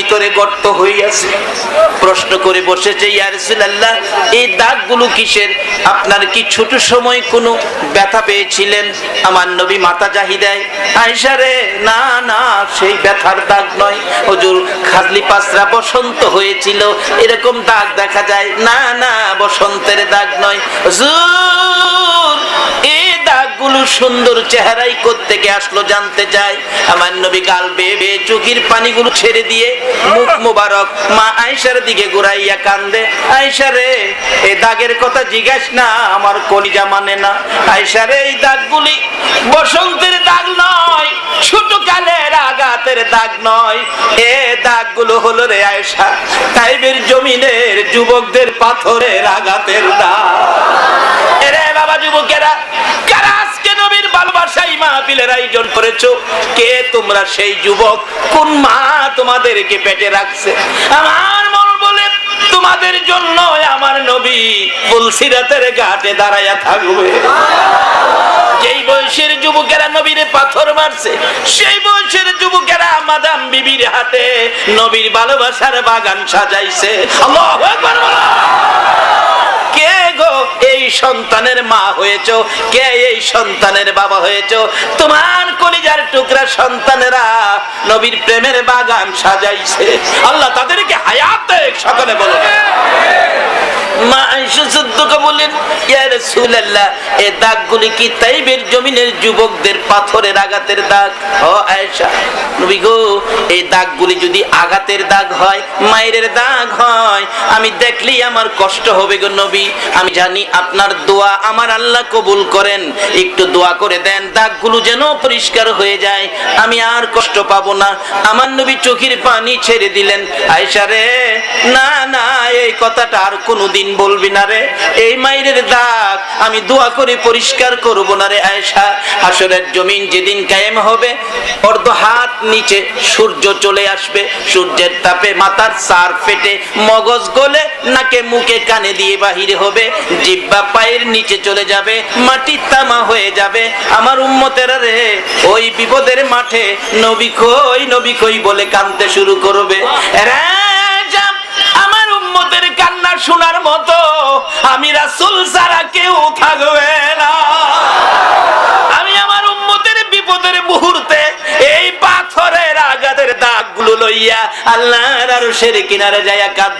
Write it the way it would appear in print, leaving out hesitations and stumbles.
ভিতরে গর্ত হইয়াছে। প্রশ্ন করে বসেছে, ইয়া রাসূলুল্লাহ, এই দাগগুলো কিসের? আপনার কি ছোট সময় কোনো ব্যথা পেয়েছিলেন? আমার নবী মাথা জাহি দেয়, আয়েশা রে, না না, সেই ব্যথার দাগ নয় হুজুর, খাজলি পাসরা বসন্ত হয়েছিল, এরকম দাগ দেখা যায়। না না, বসন্তের দাগ নয় হুজুর, এই দাগগুলো সুন্দর চেহারাই কোত্থেকে আসলো জানতে চায়। আমার নবী গাল বেয়ে বেয়ে চোখের পানিগুলো ছেড়ে দিয়ে মুখ মোবারক মা আয়েশার দিকে ঘুরাইয়া কান্দে, আয়েশা রে, এই দাগের কথা জিজ্ঞাস না, আমার কলিজা মানে না। আয়েশা রে, এই দাগগুলি বসন্তের দাগ নয়, ছোট কালের আঘাতের দাগ নয়, এ দাগগুলো হলো রে আয়েশা তাইবের জমিনের যুবকদের পাথরের আঘাতের দাগ। এরে বাবা যুবকেরা, কারা আজকে নবীর ভালোবাসায় মাহফিলের আয়োজন করেছো? কে তোমরা সেই যুবক? কোন মা তোমাদেরকে পেটে রাখছে? আমার মন বলে তোমাদের জন্য আমার নবী ফুলসিরাতের ঘাটে দাঁড়ায়া থাকবে। যেই বয়সের যুবকেরা নবীর পাথর মারছে, সেই বয়সের যুবকেরা মাদাম বিবির হাতে নবীর ভালোবাসার বাগান সাজাইছে। আল্লাহু আকবার। কে গো এই সন্তানের মা হয়েছো? কে এই সন্তানের বাবা হয়েছো? তোমার কলিজার টুকরা সন্তানেরা নবীর প্রেমের বাগান সাজাইছে। আল্লাহ তাদেরকে হায়াত দেখ, সকলে বলো। মা আয়েশা সিদ্দিকা বলেন, ইয়া রাসূলুল্লাহ, এই দাগগুলি কি তাইবের জমিনের যুবকদের পাথরের আঘাতের দাগ? ও আয়েশা, নবী গো, এই দাগগুলি যদি আঘাতের দাগ হয়, মায়ের দাগ হয়, আমি দেখলেই আমার কষ্ট হবে গো নবী। আমি জানি আপনার দোয়া আমার আল্লাহ কবুল করেন, একটু দোয়া করে দেন দাগগুলো যেন পরিষ্কার হয়ে যায়, আমি আর কষ্ট পাবো না। আমার নবী চোখের পানি ছেড়ে দিলেন। আয়েশা রে, না না, এই কথাটা আর কোনোদিন বলবি না রে, এই মায়ের দাগ আমি দোয়া করে পরিষ্কার করব না রে আয়েশা। হাসরের জমিন যেদিন কায়েম হবে, অর্ধ হাত নিচে সূর্য চলে আসবে, সূর্যের তাপে মাথার সার ফেটে মগজ গলে নাকে মুখে কানে দিয়ে বাহির হবে, জিহ্বা পায়ের নিচে চলে যাবে, মাটি তামা হয়ে যাবে। আমার উম্মতেরা রে, ওই বিপদের মাঠে নবী কই নবী কই বলে কাঁদতে শুরু করবে। আমার উম্মতের কান্না শোনার মতো আমি রাসূল ছাড়া কেউ থাকবে না। আমি আমার উম্মতের বিপদের মুহূর্তে এই পাথরের আঘাতের দাগগুলো লইয়া আল্লাহর আরশের কিনারে যাইয়া কাঁদ